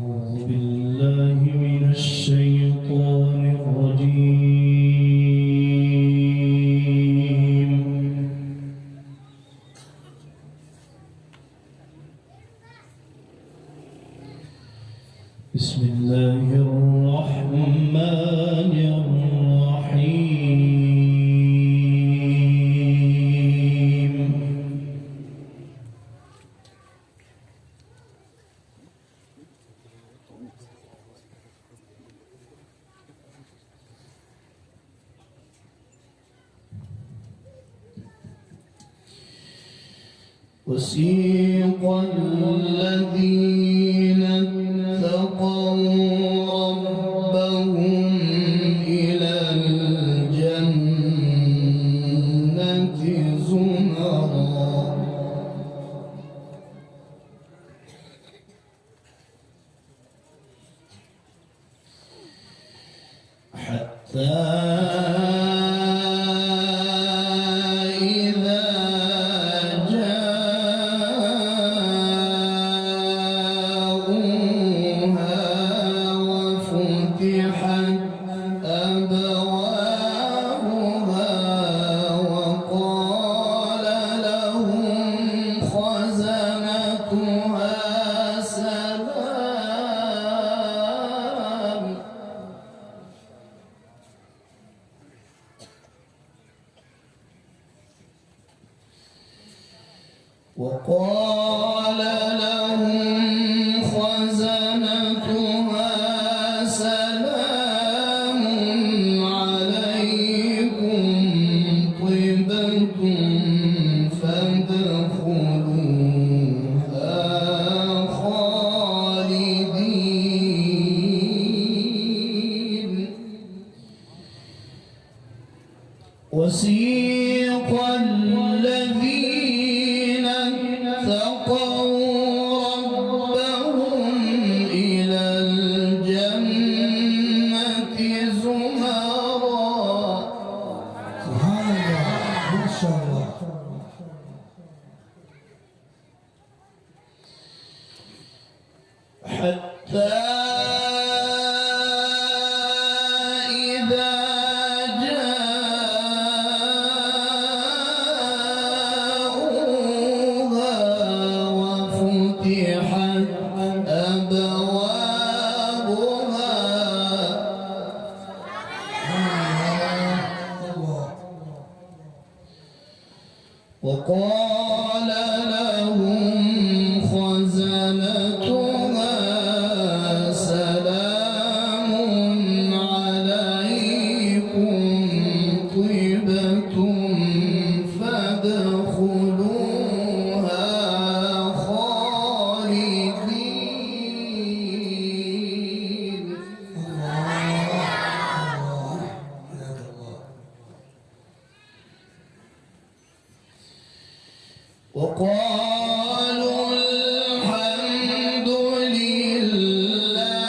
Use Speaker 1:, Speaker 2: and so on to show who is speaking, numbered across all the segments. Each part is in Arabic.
Speaker 1: أعوذ بالله من الشيطان الرجيم. بسم الله الرحمن الرحيم. وسيق الذين اتقوا ربهم إلى الجنة زمرا حتى وقال لهم خزنتها سلام عليكم طبتم فادخلوها خالدين. وسيق الذين اتقوا ربهم إلى الجنة زمرا.
Speaker 2: سبحان الله ما شاء الله.
Speaker 1: حتى وقال لهم خزنتها سلام عليكم طبتم فادخلوها خالدين. وقالوا الحمد لله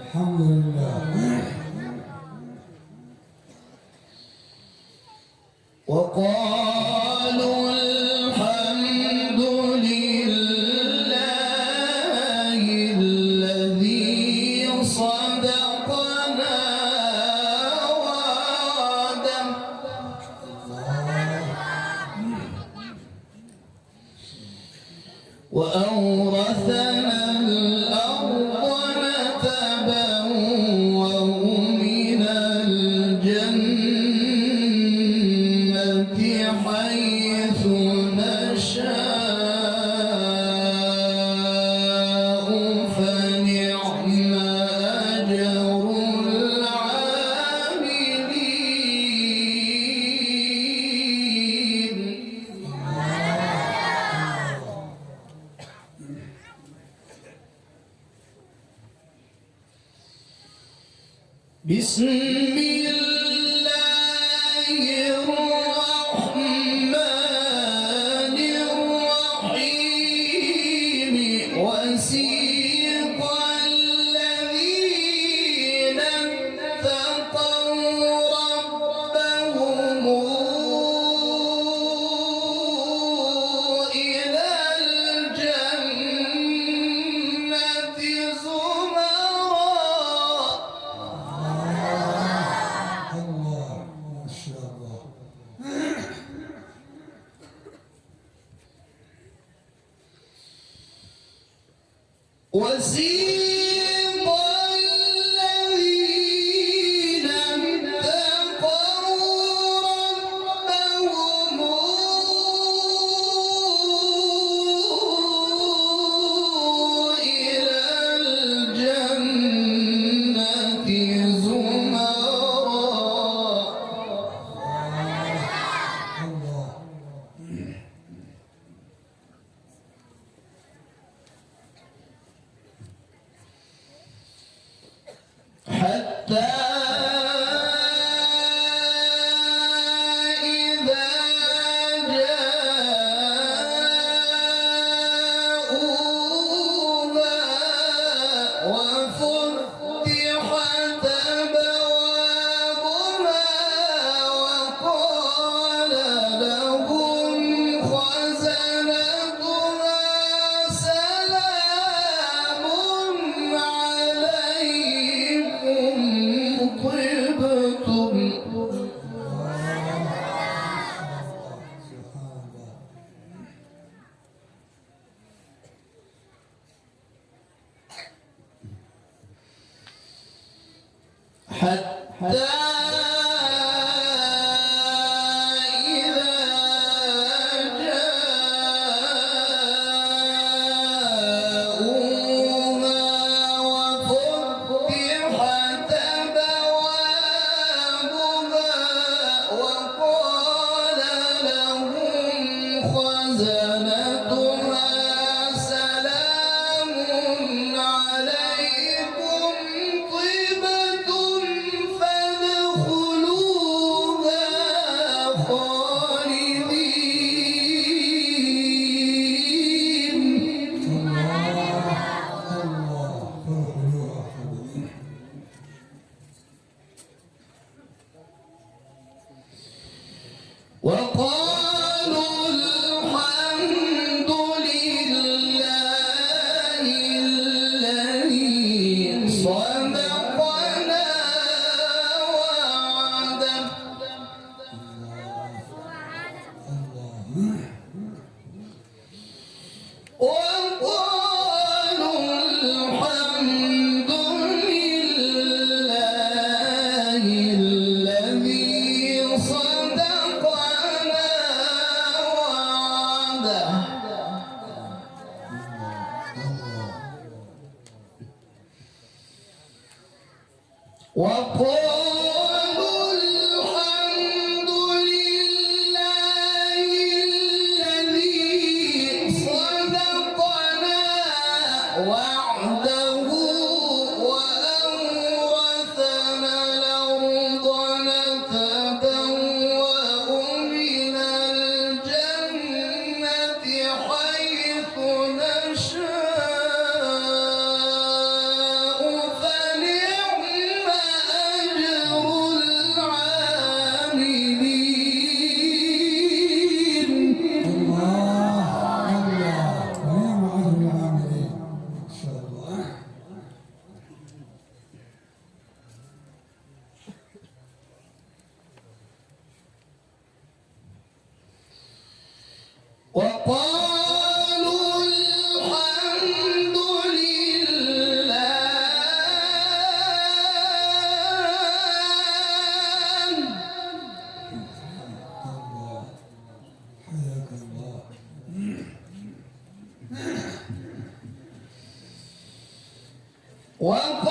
Speaker 2: الحمد لله.
Speaker 1: وقالوا الحمد لله الذي صدقنا وأورثنا الأرض نتبوأ من الجنة حيث نشاء فنعم أجر العاملين. بسم الله الرحمن الرحيم. وسيق الذين اتقوا ربهم إلى وسيق الذين اتقوا ربهم إلى الجنة حتى إذا جاءوها وفتحت أبوابها وقال لهم خزنتها سلام عليكم طبتم حتى إذا جاءوها وفتحت أبوابها وقال لهم خزنتها سلام عليكم طبتم فادخلوها خالدين وقالوا الحمد لله الذي صدقنا وعده وقالوا الحمد لله الذي صدقنا وعده وقالوا الحمد لله الذي صدقنا وعده وأورثنا الأرض نتبوأ من الجنة حيث نشاء فنعم أجر العاملين وقالوا الحمد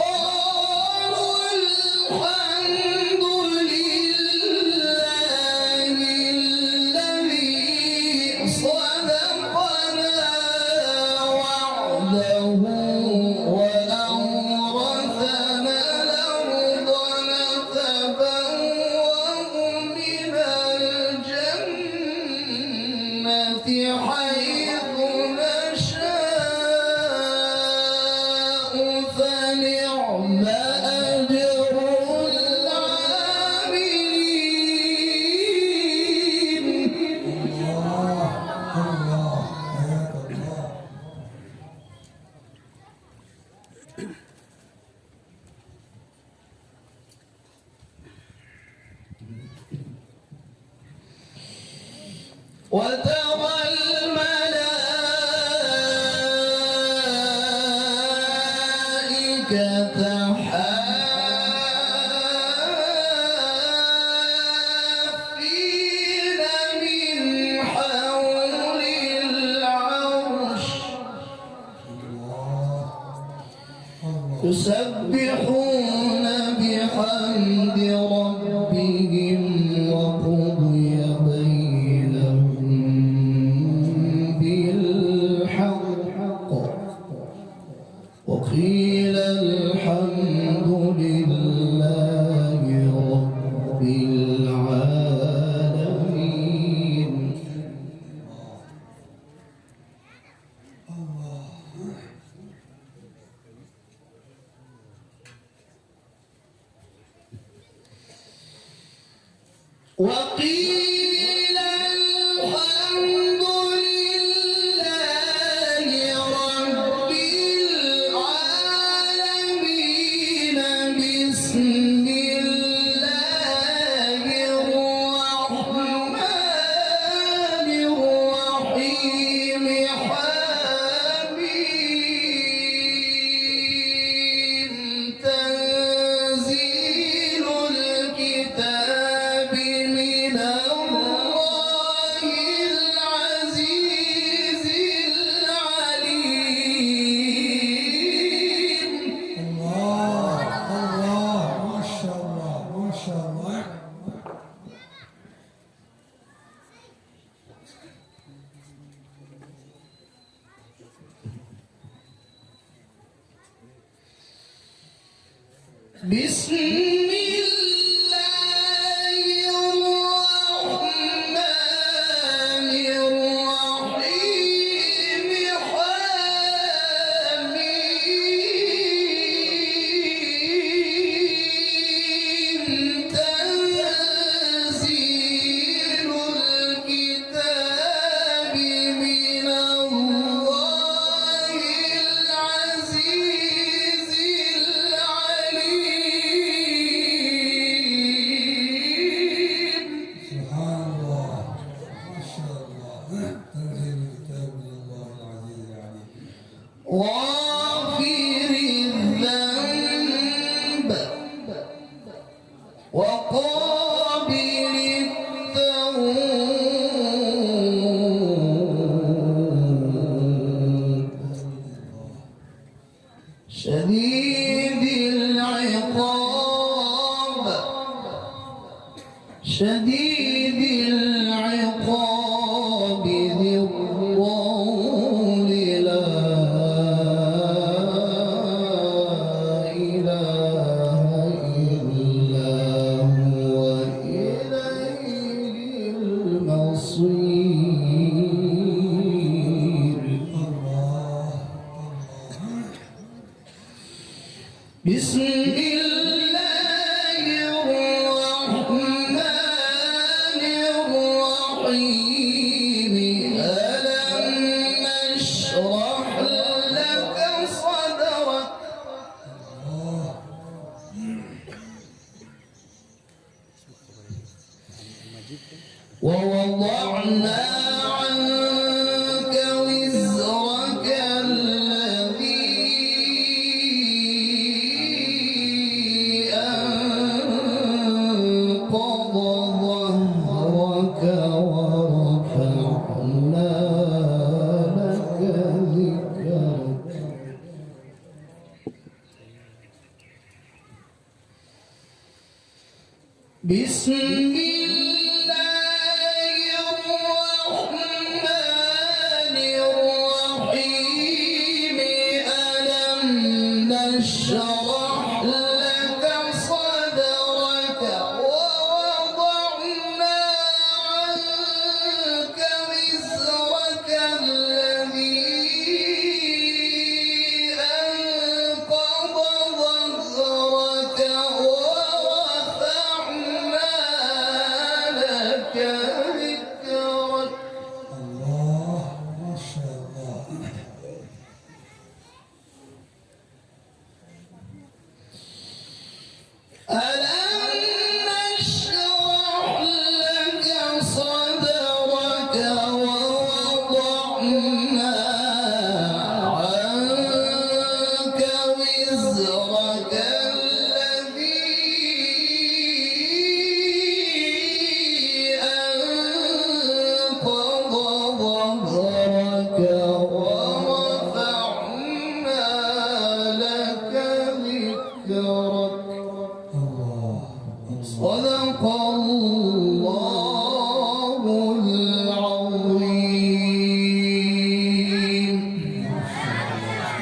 Speaker 1: وقالوا الحمد لله الذي صدقنا وعده وأورثنا الأرض نتبوأ من الجنة حيث نشاء فنعم أجر العاملين وترى الملائكة يسبحون بحمد ربهم وقضي بينهم بالحق وقيل الحمد لله رب العالمين. وقيل الحمد لله رب العالمين. بسم الله الرحمن الرحيم. حميم. تنزيل الكتاب من الله العزيز العليم.
Speaker 2: الله الله ما شاء الله ما شاء الله.
Speaker 1: بسم الله الرحمن الرحيم. حميم. تنزيل الكتاب من الله العزيز العليم.
Speaker 2: سبحان الله ما شاء الله. تنزيل الكتاب من الله العزيز العليم.
Speaker 1: غافر الذنب وقابل التوب شديد العقاب شديد العقاب ذي الطول لا إله إلا هو إليه المصير. بسم الله الرحمن الرحيم. ألم نشرح لك صدرك ووضعنا عنك وزرك الذي أنقض ظهرك ورفعنا لك ذكرك. بسم الله الرحمن الرحيم. ألم نشرح لك صدرك ووضعنا عنك وزرك الذي أنقض ظهرك ورفعنا أكبر